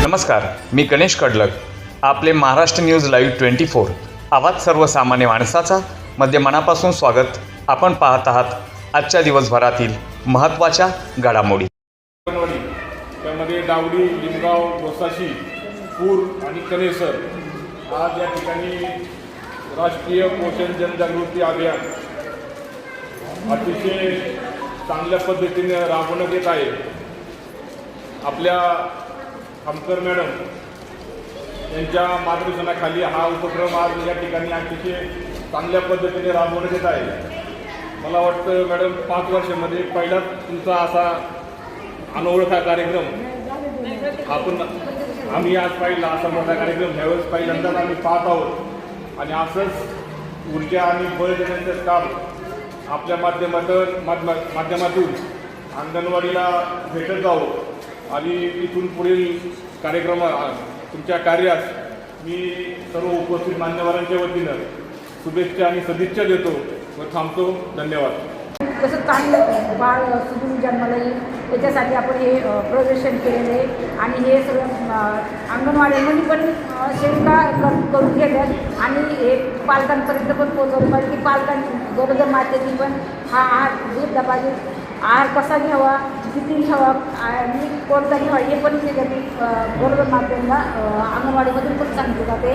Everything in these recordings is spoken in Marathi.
नमस्कार, मी गणेश कडलक. आपले महाराष्ट्र न्यूज लाईव्ह 24 आवाज सर्वसामान्य माणसाचा मध्ये मनापासून स्वागत. आपण पाहत आहात आजच्या दिवसभरातील महत्त्वाच्या घडामोडी. त्यामध्ये दावडी, लिंगाव, गोसाशी, पूर आणि कनेसर आज या ठिकाणी राष्ट्रीय पोषण जनजागृती अभियान अतिशय चांगल्या पद्धतीने राबवण्यात येत आहे. आपल्या खामकर मॅडम यांच्या मार्गदर्शनाखाली हा उपक्रम आज या ठिकाणी अतिशय चांगल्या पद्धतीने राबवण्यात येत आहे. मला वाटतं मॅडम 5 वर्षामध्ये पहिलाच तुमचा असा अनोळखा कार्यक्रम आम्ही आज पाहिला. असा मोठा कार्यक्रम ह्यावेळेस पहिल्यांदाच आम्ही पाहत आहोत आणि असंच ऊर्जा आणि बळ देण्याचं काम आपल्या माध्यमातून अंगणवाडीला भेटत जावं आणि इथून पुढील कार्यक्रम तुमच्या कार्यास मी सर्व उपस्थित मान्यवरांच्या वतीनं शुभेच्छा आणि सदिच्छा देतो व थांबतो. धन्यवाद. कसं चांगलं बाळ सुदून जन्माला येईल त्याच्यासाठी आपण हे प्रदर्शन केलेलं आहे आणि हे सगळं अंगणवाड्यांमध्ये पण सेविका करून घेतात आणि हे पालकांपर्यंत पण पोहोचवलं पाहिजे की पालकांनी गरोदर मातेची पण हा आहार घेतला पाहिजे. आहार कसा घ्यावा, किती घ्यावा आणि कोणता घ्यावा हे पण त्याच्यातून गरोदर मातेला अंगणवाडीमधून पण सांगितले जाते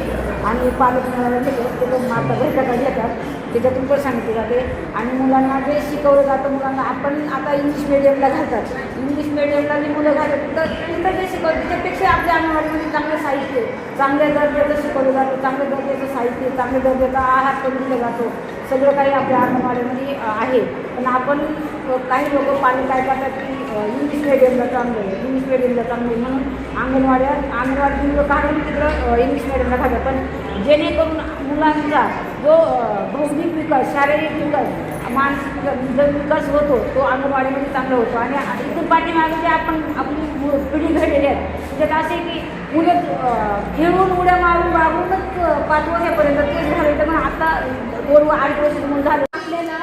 आणि पालक त्याच्यातून माता भेटायला घेतात त्याच्यातून पण सांगितले जाते. आणि मुलांना जे शिकवलं जातं मुलांना आपण आता इंग्लिश मिडियमला घालतात. इंग्लिश मिडियमला जी मुलं घालतात तर तिथं जे शिकवलं त्याच्यापेक्षा आपल्या अंगणवाडीमध्ये चांगलं साहित्य, चांगल्या दर्जाचं शिकवलं जातं, चांगल्या दर्जाचं साहित्य, चांगल्या दर्जाचा आहार करून दिला जातो. सगळं काही आपल्या अंगणवाडीमध्ये आहे. पण आपण काही लोक पालक काय करतात की इंग्लिश मिडियमला चांगलं आहे, इंग्लिश मिडियमला चांगलं आहे म्हणून अंगणवाडी मुलं काढून तिकडं इंग्लिश मिडियमला घालतात. पण जेणेकरून मुलांचा जो बौद्धिक विकास, शारीरिक विकास, मानसिक जो विकास होतो तो अंगणवाडीमध्ये चांगला होतो. आणि इथून पाठीमागे जे आपण आपली पिढी घडलेली आहे त्याच्यात असे की मुलं खेळून उड्या मारून वागूनच 5 वर्षापर्यंत तेच घालायचं. पण आता 2-8 वर्षाचं मुलं झालं. आपल्याला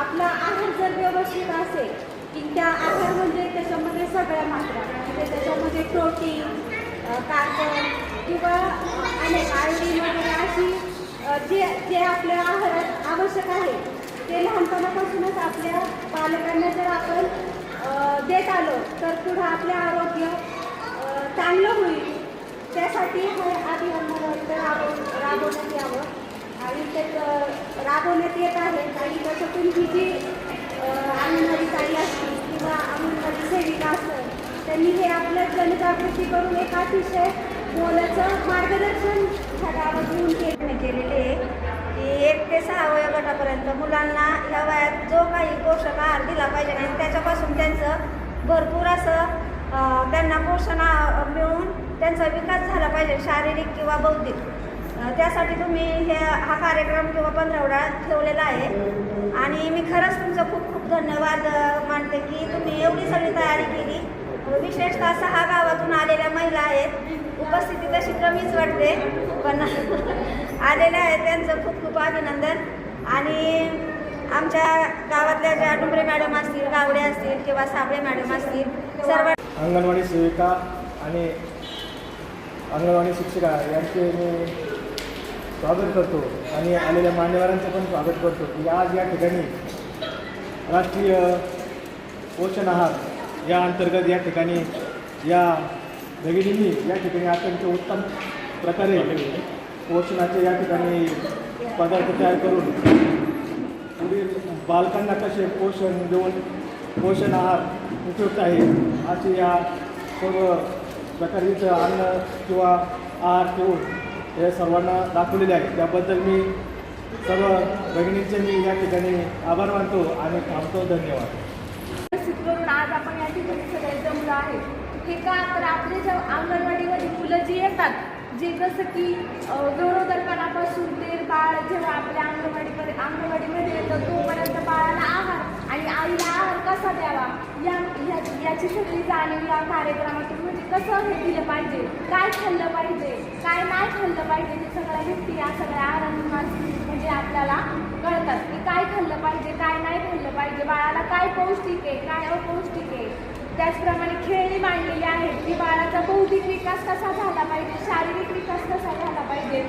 आपला आहार जर व्यवस्थित असेल की त्या आहार म्हणजे त्याच्यामध्ये सगळ्या मात्रा म्हणजे त्याच्यामध्ये प्रोटीन, कार्बन किंवा अनेक आयोडीन वगैरे अशी जे आपल्या आहारात आवश्यक आहे ते लहानपणापासूनच आपल्या पालकांना जर आपण देत आलो तर पुढं आपले आरोग्य चांगलं होईल. त्यासाठी हे अभियान मला वाटतं राबवण्यात यावं आणि ते राबवण्यात येत आहे. आणि त्याच्यातून ही जी अंगणवाडी ताई असतील किंवा अंगणवाडी सेविका असतात त्यांनी हे आपल्या जनजागृती करून एक अतिशय मोलाचं मार्गदर्शन ह्या गावात येऊन केलेले आहे की 1 ते 6 वयोगटापर्यंत मुलांना ह्या वयात जो काही पोषक आहार दिला पाहिजे आणि त्याच्यापासून त्यांचं भरपूर असं त्यांना पोषण मिळून त्यांचा विकास झाला पाहिजे शारीरिक किंवा बौद्धिक. त्यासाठी तुम्ही हा कार्यक्रम किंवा पंधरवडा ठेवलेला आहे आणि मी खरंच तुमचं खूप खूप धन्यवाद मानते की तुम्ही एवढी सगळी तयारी केली. विशेषतः 6 गावातून आलेल्या महिला आहेत. उपस्थिती तशी कमीच वाटते पण आलेल्या आहेत त्यांचं खूप खूप अभिनंदन. आणि आमच्या गावातल्या ज्या डुंबरे मॅडम असतील, गावडे असतील किंवा साबळे मॅडम असतील सर्व अंगणवाडी सेविका आणि अंगणवाडी शिक्षिका यांचे मी स्वागत करतो आणि आलेल्या मान्यवरांचं पण स्वागत करतो की आज या ठिकाणी राष्ट्रीय पोषण आहार या अंतर्गत या ठिकाणी या भगिनींनी या ठिकाणी अत्यंत उत्तम प्रकारे पोषणाचे या ठिकाणी पदार्थ तयार करून पुढील बालकांना कसे पोषण देऊन पोषण आहार उपयुक्त आहे असे या सर्व प्रकारचं अन्न किंवा आहार ठेवून हे सर्वांना दाखवलेले आहे. त्याबद्दल मी सर्व भगिनींचे मी या ठिकाणी आभार मानतो आणि थांबतो. धन्यवाद. आज आपण या ठिकाणी सगळे जमलो आहे हे का तर आपले ज्या अंगणवाडीमध्ये मुलं जी येतात जे जसं की गरोदरपणापासून ते बाळ जेव्हा आपल्या अंगणवाडीमध्ये येतं तोपर्यंत बाळाला आहार आणि आईला आहार कसा द्यावा याची सगळी जाणीव या कार्यक्रमातून म्हणजे कसं हे दिलं पाहिजे, काय खाल्लं पाहिजे, काय नाही खाल्लं पाहिजे हे सगळ्या गोष्टी या सगळ्या आहारातून म्हणजे आपल्याला कळतात की काय खाल्लं पाहिजे, काय नाही खाल्लं पाहिजे, बाळाला काय पौष्टिक आहे, काय अपौष्टिक आहे. त्याचप्रमाणे खेळणी मांडलेली आहेत की बाळाचा बौद्धिक विकास कसा झाला पाहिजे, शारीरिक विकास कसा झाला पाहिजे,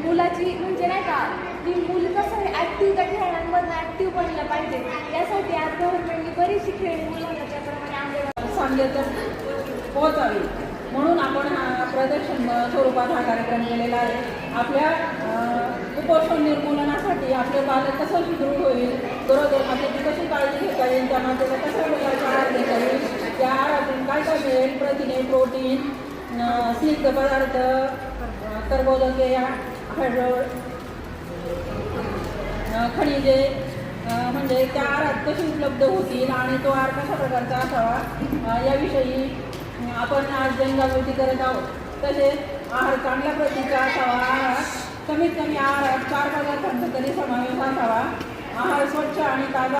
मुलाची म्हणजे नाही का की मुलं कसं ॲक्टिव्ह त्या खेळांमधून ॲक्टिव्ह बनलं पाहिजे, यासाठी आज गव्हर्नमेंटने बरीचशी खेळणी मुलांना त्याप्रमाणे आणले सांगेल तर पोहोचावी म्हणून आपण हा प्रदर्शन स्वरूपात हा कार्यक्रम केलेला आहे. आपल्या कुपोषण निर्मूलनासाठी आपले बालक कसं सुदृढ होईल, गरोदर मातेची कशी काळजी घेता येईल, त्या मातेचा कसा प्रकारचा आहार घेता येईल, त्या आहारातून काय काय मिळेल, प्रथिने, प्रोटीन, स्निग्ध पदार्थ, कर्बोदके, हायड्रो खनिजे म्हणजे त्या आहारात कशी उपलब्ध होतील आणि तो आहार कशा प्रकारचा असावा याविषयी आपण आज जनजागृती करत आहोत. तसेच आहार चांगल्या प्रतीचा असावा, आहार कमीत कमी आहारात 4 पदार्थांचा तरी समावेश असावा, आहार स्वच्छ आणि ताजा